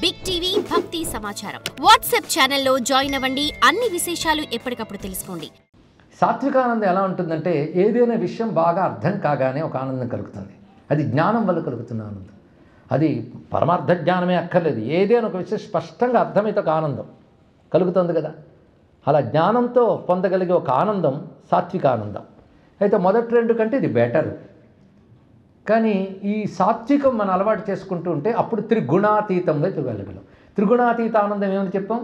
Big TV భక్తి సమాచారం WhatsApp ఛానల్లో జాయిన్ అవ్వండి. అన్ని విశేషాలు ఎప్పటికప్పుడు తెలుసుకోండి. సాత్వికానందం ఎలా ఉంటుందంటే ఏదైనా విషయం బాగా అర్థం కాగానే ఒక ఆనందం కలుగుతుంది. అది జ్ఞానం వల్ల కలుగుతున్న ఆనందం. అది పరమార్థ జ్ఞానమే అక్కర్లేదు. ఏదైనా ఒక విషయం స్పష్టంగా అర్థమైతే ఒక ఆనందం కలుగుతుంది కదా. అలా జ్ఞానంతో పొందగలిగే ఒక ఆనందం సాత్విక ఆనందం. అయితే మొదటి రెండు కంటే ఇది బెటర్. కానీ ఈ సాత్వికం మనం అలవాటు చేసుకుంటూ ఉంటే అప్పుడు త్రిగుణాతీతంగా వెళ్ళగలం. త్రిగుణాతీత ఆనందం ఏమని చెప్పాం?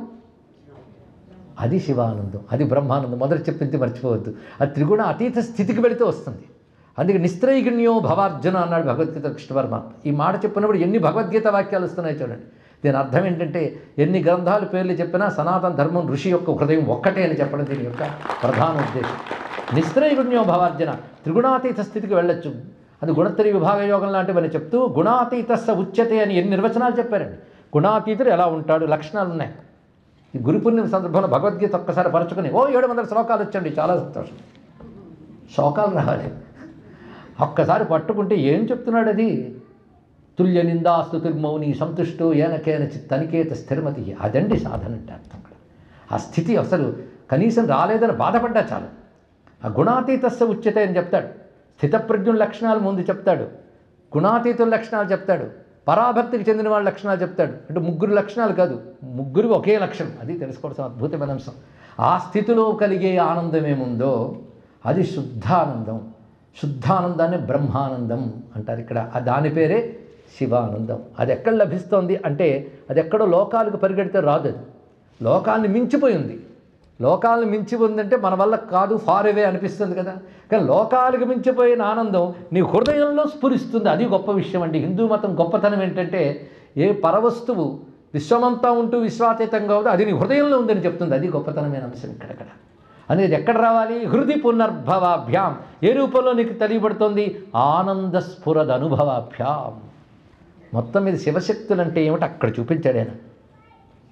అది శివానందం, అది బ్రహ్మానందం. మొదటి చెప్పింది మర్చిపోవద్దు. అది త్రిగుణ అతీత స్థితికి వెళితే వస్తుంది. అందుకే నిస్త్రైగుణ్యో భవార్జున అన్నాడు భగవద్గీత కృష్ణ పరమాత్మ. ఈ మాట చెప్పినప్పుడు ఎన్ని భగవద్గీత వాక్యాలు వస్తున్నాయి చూడండి. దీని అర్థం ఏంటంటే ఎన్ని గ్రంథాలు పేర్లు చెప్పినా సనాతన ధర్మం ఋషి యొక్క హృదయం ఒక్కటే అని చెప్పడం దీని యొక్క ప్రధాన ఉద్దేశం. నిస్త్రైగుణ్యో భవార్జున, త్రిగుణాతీత స్థితికి వెళ్ళొచ్చు. అది గుణత్రయ విభాగ యోగం లాంటివని చెప్తూ గుణాతీతస్స ఉచ్యతే అని ఎన్ని నిర్వచనాలు చెప్పారండి. గుణాతీతుడు ఎలా ఉంటాడు, లక్షణాలు ఉన్నాయి. ఈ గురు పూర్ణిమ సందర్భంలో భగవద్గీత ఒక్కసారి పరచుకుని 700 శ్లోకాలు వచ్చండి, చాలా సంతోషం. శ్లోకాలు రావాలి. ఒక్కసారి పట్టుకుంటే ఏం చెప్తున్నాడు అది? తుల్య నిందాస్తుతిర్మౌని సంతుష్టో ఏనకేన చిత్తనికేత స్థిరమతి. అదండి సాధన అంటే అర్థం. ఆ స్థితి అసలు కనీసం రాలేదని బాధపడ్డా చాలు. ఆ గుణాతీతస్స ఉచ్యతే అని చెప్తాడు. స్థితప్రజ్ఞుల లక్షణాలు ముందు చెప్తాడు, గుణాతీతుల లక్షణాలు చెప్తాడు, పరాభక్తికి చెందిన వాళ్ళ లక్షణాలు చెప్తాడు. అంటే ముగ్గురు లక్షణాలు కాదు, ముగ్గురు ఒకే లక్షణం. అది తెలుసుకోవాల్సిన అద్భుతమైన అంశం. ఆ స్థితిలో కలిగే ఆనందం ఏముందో అది శుద్ధానందం. శుద్ధానందాన్ని బ్రహ్మానందం అంటారు ఇక్కడ. దాని పేరే శివానందం. అది ఎక్కడ లభిస్తోంది అంటే అది ఎక్కడో లోకాలకు పరిగెడితే రాదు. అది లోకాన్ని మించిపోయింది. లోకాలను మించి ఉందంటే మన వల్ల కాదు, ఫార్ అవే అనిపిస్తుంది కదా. కానీ లోకాలకు మించిపోయిన ఆనందం నీ హృదయంలో స్ఫురిస్తుంది. అది గొప్ప విషయం అండి. హిందూ మతం గొప్పతనం ఏంటంటే ఏ పరవస్తువు విశ్వమంతా ఉంటూ విశ్వాతీతంగా ఉందో అది నీ హృదయంలో ఉందని చెప్తుంది. అది గొప్పతనమైన అంశం ఇక్కడక్కడ. అనేది ఎక్కడ రావాలి? హృది పునర్భవాభ్యాం. ఏ రూపంలో నీకు తెలియబడుతుంది? ఆనంద స్ఫురద అనుభవాభ్యాం. మొత్తం మీద శివశక్తులు అంటే ఏమిటి అక్కడ చూపించాడు ఆయన.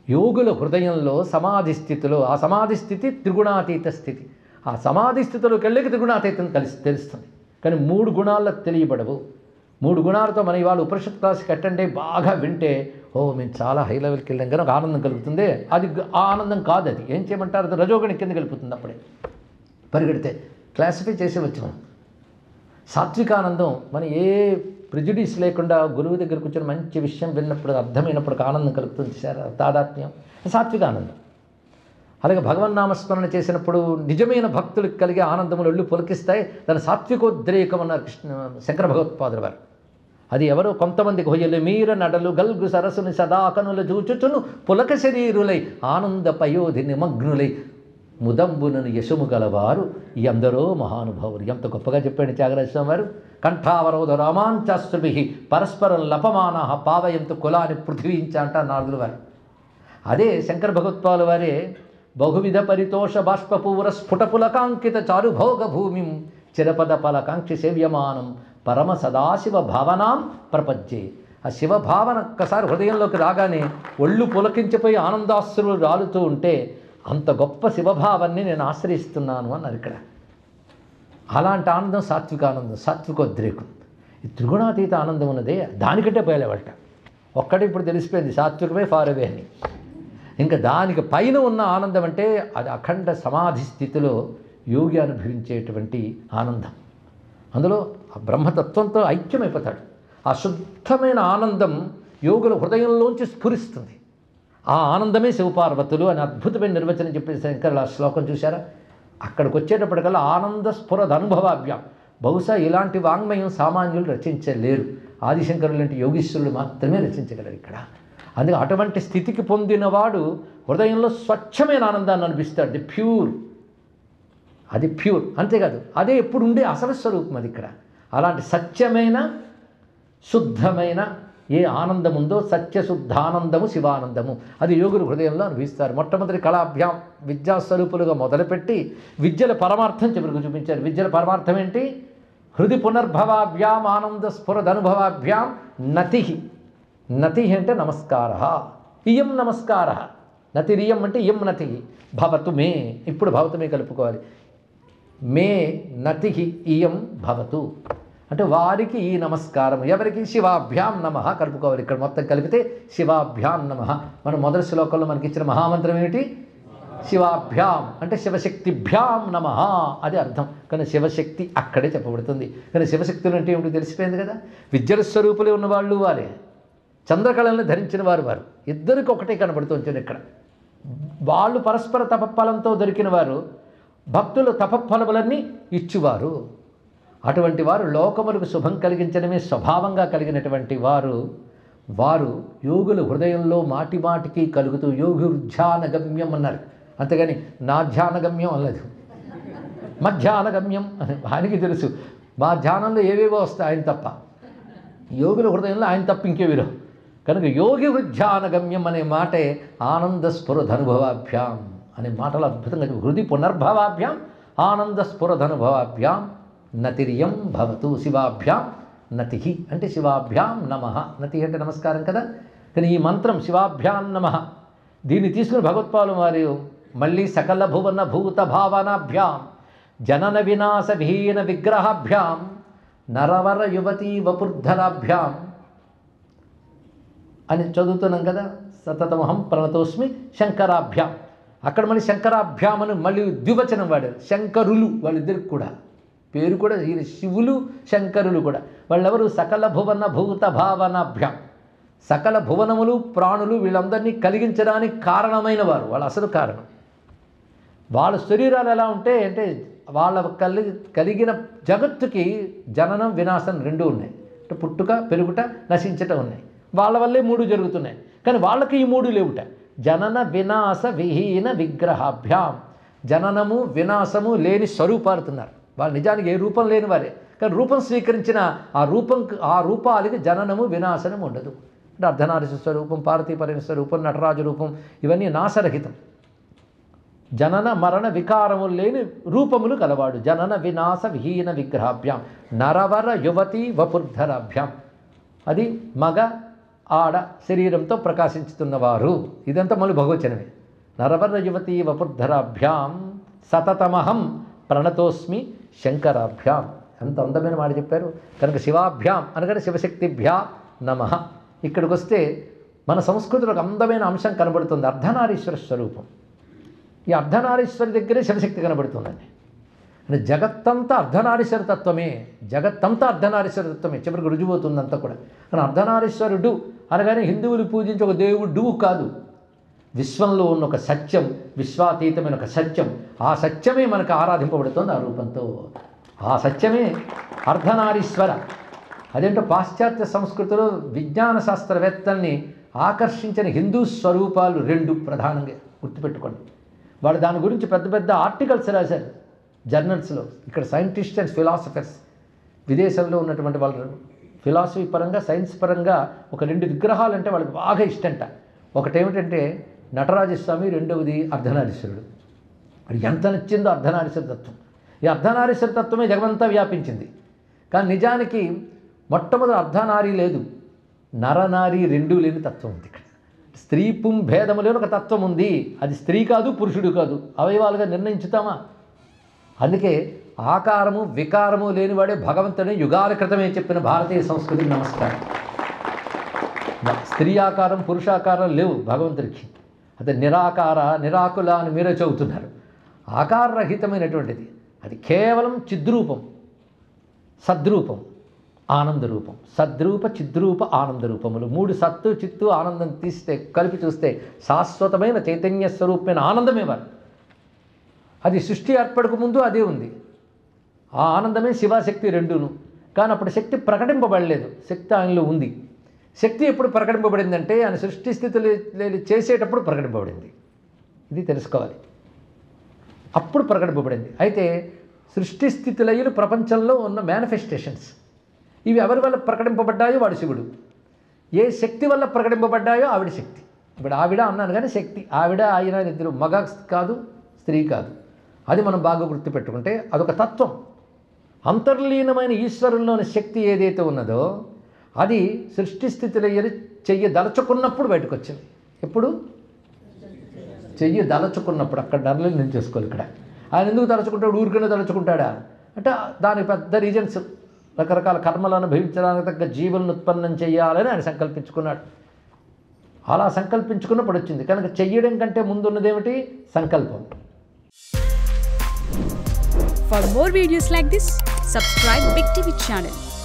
యోగుల హృదయంలో సమాధి స్థితిలో, ఆ సమాధి స్థితి త్రిగుణాతీత స్థితి. ఆ సమాధి స్థితిలోకి వెళ్ళి త్రిగుణాతీతం తెలుస్తుంది. కానీ 3 గుణాల్లో తెలియబడవు. 3 గుణాలతో మన ఇవాళ ఉపనిషత్ క్లాస్కి అటెండ్ అయ్యి బాగా వింటే మేము చాలా హై లెవెల్కి వెళ్ళాం కానీ ఒక ఆనందం కలుగుతుంది. అది ఆ ఆనందం కాదు. అది ఏం చేయమంటారు? అది రజోగుణి కింద వెళ్ళిపోతుంది. అప్పుడే పరిగెడితే క్లాసిఫై చేసేవచ్చు మనం. సాత్వికానందం మన ఏ ప్రిజుడిస్ లేకుండా గురువు దగ్గర కూర్చొని మంచి విషయం విన్నప్పుడు, అర్థమైనప్పుడు ఆనందం కలుగుతుంది. తాదాత్మ్యం సాత్వికానందం. అలాగే భగవన్నామస్మరణ చేసినప్పుడు నిజమైన భక్తులకు కలిగే ఆనందములు ఒళ్ళు పులకిస్తాయి. దాని సాత్వికోద్రేకం అన్నారు శంకర భగవత్పాదుల వారు. అది ఎవరో కొంతమందికి హొయ్యలు మీర నడలు గల్గు సరస్సుని సదాకనుల చూచుచును పులక శరీరులై ఆనంద పయోధి నిమగ్నులై ముదంబునను యశము గలవారు ఎందరో మహానుభావులు. ఎంత గొప్పగా చెప్పాడు త్యాగరాజస్వామి వారు. కంఠావరోధ రామాంచాశ్రుభి పరస్పరం లపమాన పావయంతు కులాని పృథివీంచ అంటారు నారదుల వారు. అదే శంకర భగవత్పాదుల వారే బహువిధ పరితోష బాష్పపూర స్ఫుటపులకాంకిత చారుభోగ భూమిం చిరపద ఫలకాంక్షి సేవ్యమానం పరమ సదాశివ భావనాం ప్రపంచే. ఆ శివభావన ఒక్కసారి హృదయంలోకి రాగానే ఒళ్ళు పులకించిపోయి ఆనందాశ్రులు రాలుతూ ఉంటే అంత గొప్ప శివభావాన్ని నేను ఆశ్రయిస్తున్నాను అన్నారు ఇక్కడ. అలాంటి ఆనందం సాత్వికానందం, సాత్వికోద్రేకం. ఈ త్రిగుణాతీత ఆనందం ఉన్నదే దానికంటే పోయలేవట. ఒక్కటి ఇప్పుడు తెలిసిపోయింది, సాత్వికమే ఫార్ అవే అని. ఇంకా దానికి పైన ఉన్న ఆనందం అంటే అది అఖండ సమాధి స్థితిలో యోగి అనుభవించేటువంటి ఆనందం. అందులో ఆ బ్రహ్మతత్వంతో ఐక్యమైపోతాడు. ఆ శుద్ధమైన ఆనందం యోగుల హృదయంలోంచి స్ఫురిస్తుంది. ఆ ఆనందమే శివపార్వతులు అని అద్భుతమైన నిర్వచనం చెప్పేసి శంకరులు ఆ శ్లోకం చూశారా? అక్కడికి వచ్చేటప్పటికల్లా ఆనంద స్ఫురద అనుభవాభ్యాం. బహుశా ఇలాంటి వాంగ్మయం సామాన్యులు రచించలేరు. ఆదిశంకరులు లాంటి యోగీశ్వరులు మాత్రమే రచించగలరు ఇక్కడ. అందుకే అటువంటి స్థితికి పొందినవాడు హృదయంలో స్వచ్ఛమైన ఆనందాన్ని అనిపిస్తాడు. ది ప్యూర్, అది ప్యూర్. అంతేకాదు అదే ఎప్పుడు ఉండే అసలు స్వరూపం అది ఇక్కడ. అలాంటి సత్యమైన శుద్ధమైన ఏ ఆనందం ఉందో సత్యశుద్ధానందము శివానందము అది యోగులు హృదయంలో అనుభవిస్తారు. మొట్టమొదటి కళాభ్యాం విద్యాస్వరూపులుగా మొదలుపెట్టి విద్యల పరమార్థం చివరికి చూపించారు. విద్యల పరమార్థం ఏంటి? హృది పునర్భవాభ్యాం ఆనంద స్ఫురదనుభవాభ్యాం నతి. నతి అంటే నమస్కార. ఇయం నమస్కార. నతిరియం అంటే ఇయం నతి. భవతు మే. ఇప్పుడు భవతు మే కలుపుకోవాలి. మే నతి ఇయం భవతు. అంటే వారికి ఈ నమస్కారం. ఎవరికి? శివాభ్యాం నమః కలుపుకోవాలి. ఇక్కడ మొత్తం కలిపితే శివాభ్యాం నమః. మన మొదటి శ్లోకంలో మనకి ఇచ్చిన మహామంత్రం ఏమిటి? శివాభ్యాం అంటే శివశక్తిభ్యాం నమః, అది అర్థం. కానీ శివశక్తి అక్కడే చెప్పబడుతుంది. కానీ శివశక్తులు అంటే ఏమిటో తెలిసిపోయింది కదా. విద్యల స్వరూపులే ఉన్నవాళ్ళు వారే, చంద్రకళలను ధరించిన వారు వారు. ఇద్దరికి ఒకటే కనబడుతుంది ఇక్కడ. వాళ్ళు పరస్పర తపఫలంతో దొరికిన వారు, భక్తులు తపఫలములన్నీ ఇచ్చువారు. అటువంటి వారు లోకములకు శుభం కలిగించడమే స్వభావంగా కలిగినటువంటి వారు. వారు యోగుల హృదయంలో మాటి మాటికి కలుగుతూ యోగిర్ధ్యానగమ్యం అన్నారు. అంతేగాని నా ధ్యానగమ్యం అనలేదు, మధ్యాహ్నగమ్యం అని ఆయనకి తెలుసు. మా ధ్యానంలో ఏవేవో వస్తాయి ఆయన తప్ప, యోగుల హృదయంలో ఆయన తప్ప ఇంకేవిరో. కనుక యోగి హృధ్యానగమ్యం అనే మాటే ఆనంద స్ఫురధనుభవాభ్యాం అనే మాటలు అద్భుతంగా హృది పునర్భవాభ్యాం ఆనంద స్ఫురధనుభవాభ్యాం నతిర్యం భవతు శివాభ్యాం నతి అంటే శివాభ్యాం నమః. నతి అంటే నమస్కారం కదా. కానీ ఈ మంత్రం శివాభ్యాం నమః దీన్ని తీసుకుని భగవత్పాలు వారి మళ్ళీ సకల భువన భూత భావనాభ్యాం జనన వినాశ విహీన విగ్రహాభ్యాం నరవర యువతీ వపుర్ధరాభ్యాం అని చదువుతున్నాం కదా. సతతమహం ప్రణతోస్మి శంకరాభ్యాం. అక్కడ మళ్ళీ శంకరాభ్యాం అని మళ్ళీ ద్వివచనం వాడారు. శంకరులు వాళ్ళిద్దరికి కూడా పేరు కూడా శివులు శంకరులు కూడా. వాళ్ళెవరు? సకల భువన భూత భావనాభ్యాం. సకల భువనములు ప్రాణులు వీళ్ళందరినీ కలిగించడానికి కారణమైన వారు, వాళ్ళ అసలు కారణం. వాళ్ళ శరీరాలు ఎలా ఉంటే అంటే వాళ్ళ కలిగిన జగత్తుకి జననం వినాశం రెండూ ఉన్నాయి. అంటే పుట్టుక పెరుగుట నశించటం ఉన్నాయి. వాళ్ళ వల్లే మూడు జరుగుతున్నాయి. కానీ వాళ్ళకి ఈ మూడు లేవుట. జనన వినాశ విహీన విగ్రహాభ్యాం. జననము వినాశము లేని స్వరూపాలుతున్నారు. వాళ్ళు నిజానికి ఏ రూపం లేని వారే, కానీ రూపం స్వీకరించిన ఆ రూపాలకి జననము వినాశనము ఉండదు. అంటే అర్ధనారీశ్వర స్వరూపం, పార్వతీపరమేశ్వర స్వరూపం, నటరాజు రూపం ఇవన్నీ నాశరహితం. జనన మరణ వికారములు లేని రూపములు కలవాడు. జనన వినాశ విహీన విగ్రహాభ్యాం నరవర యువతీ వపుర్ధరాభ్యాం. అది మగ ఆడ శరీరంతో ప్రకాశించుతున్నవారు. ఇదంతా మళ్ళీ భగవచనమే. నరవర యువతీ వపుర్ధరాభ్యాం సతతమహం ప్రణతోస్మి శంకరాభ్యాం. ఎంత అందమైన మాట చెప్పారు. కనుక శివాభ్యాం అనగానే శివశక్తిభ్యా నమః. ఇక్కడికి వస్తే మన సంస్కృతిలో ఒక అందమైన అంశం కనబడుతుంది, అర్ధనారీశ్వర స్వరూపం. ఈ అర్ధనారీశ్వరి దగ్గరే శివశక్తి కనబడుతుందండి. అంటే జగత్తంతా అర్ధనారీశ్వర తత్వమే, జగత్తంతా అర్ధనారీశ్వర తత్వమే. చివరికి రుజువుతుందంతా కూడా. కానీ అర్ధనారీశ్వరుడు అనగానే హిందువులు పూజించే ఒక దేవుడు కాదు. విశ్వంలో ఉన్న ఒక సత్యం, విశ్వాతీతమైన ఒక సత్యం. ఆ సత్యమే మనకు ఆరాధింపబడుతుంది ఆ రూపంతో. ఆ సత్యమే అర్ధనారీశ్వర. అదేంటో పాశ్చాత్య సంస్కృతిలో విజ్ఞాన శాస్త్రవేత్తల్ని ఆకర్షించిన హిందూ స్వరూపాలు రెండు ప్రధానంగా గుర్తుపెట్టుకోండి. వాళ్ళు దాని గురించి పెద్ద పెద్ద ఆర్టికల్స్ రాశారు జర్నల్స్లో. ఇక్కడ సైంటిస్ట్ అండ్ ఫిలాసఫర్స్ విదేశంలో ఉన్నటువంటి వాళ్ళు ఫిలాసఫీ పరంగా సైన్స్ పరంగా ఒక రెండు విగ్రహాలు అంటే వాళ్ళకి బాగా ఇష్టంట. ఒకటేమిటంటే నటరాజస్వామి, రెండవది అర్ధనారీశ్వరుడు. అది ఎంత నచ్చిందో అర్ధనారీశ్వర తత్వం. ఈ అర్ధనారీశ్వర తత్వమే జగమంతా వ్యాపించింది. కానీ నిజానికి మొట్టమొదటి అర్ధనారీ లేదు, నరనారీ రెండూ లేని తత్వం ఉంది ఇక్కడ. స్త్రీ పుం భేదము లేని ఒక తత్వం ఉంది. అది స్త్రీ కాదు పురుషుడు కాదు, అవయవాలుగా నిర్ణయించుతామా? అందుకే ఆకారము వికారము లేనివాడే భగవంతుని యుగాల క్రితమే చెప్పిన భారతీయ సంస్కృతికి నమస్కారం. స్త్రీ ఆకారం పురుషాకారం లేవు భగవంతుడికి. అదే నిరాకార నిరాకుల అని మీరే చెబుతున్నారు. ఆకారరహితమైనటువంటిది అది కేవలం చిద్రూపం, సద్రూపం, ఆనంద రూపం. సద్రూప చిద్రూప ఆనంద రూపములు మూడు, సత్తు చిత్తు ఆనందం తీస్తే కలిపి చూస్తే శాశ్వతమైన చైతన్య స్వరూపమైన ఆనందమే వారు. అది సృష్టి ఏర్పడక ముందు అదే ఉంది. ఆ ఆనందమే శివశక్తి రెండును. కానీ అప్పుడు శక్తి ప్రకటింపబడలేదు, శక్తి ఆయనలో ఉంది. శక్తి ఎప్పుడు ప్రకటింపబడిందంటే ఆయన సృష్టి స్థితులు చేసేటప్పుడు ప్రకటింపబడింది. ఇది తెలుసుకోవాలి. అప్పుడు ప్రకటింపబడింది. అయితే సృష్టి స్థితిలయులు ప్రపంచంలో ఉన్న మేనిఫెస్టేషన్స్ ఇవి ఎవరి వల్ల ప్రకటింపబడ్డాయో వాడు శివుడు. ఏ శక్తి వల్ల ప్రకటింపబడ్డాయో ఆవిడ శక్తి. ఇప్పుడు ఆవిడ అన్నాను కానీ శక్తి, ఆవిడ ఆయన ఇద్దరు, మగ కాదు స్త్రీ కాదు. అది మనం బాగా గుర్తుపెట్టుకుంటే అదొక తత్వం. అంతర్లీనమైన ఈశ్వరుల్లోని శక్తి ఏదైతే ఉన్నదో అది సృష్టి స్థితిలో చెయ్యదలుచుకున్నప్పుడు బయటకు వచ్చింది. ఎప్పుడు? చెయ్యదలుచుకున్నప్పుడు. అక్కడ డర్లు నేను చేసుకోవాలి. ఇక్కడ ఆయన ఎందుకు తలుచుకుంటాడు? ఊరికనే తలుచుకుంటాడా అంటే దానికి పెద్ద రీజన్స్ రకరకాల కర్మలను అనుభవించడానికి తగ్గ జీవులను ఉత్పన్నం చేయాలని ఆయన సంకల్పించుకున్నాడు. అలా సంకల్పించుకున్నప్పుడు వచ్చింది. కనుక చెయ్యడం కంటే ముందున్నదేమిటి? సంకల్పం. For more videos like this, subscribe Big TV channel.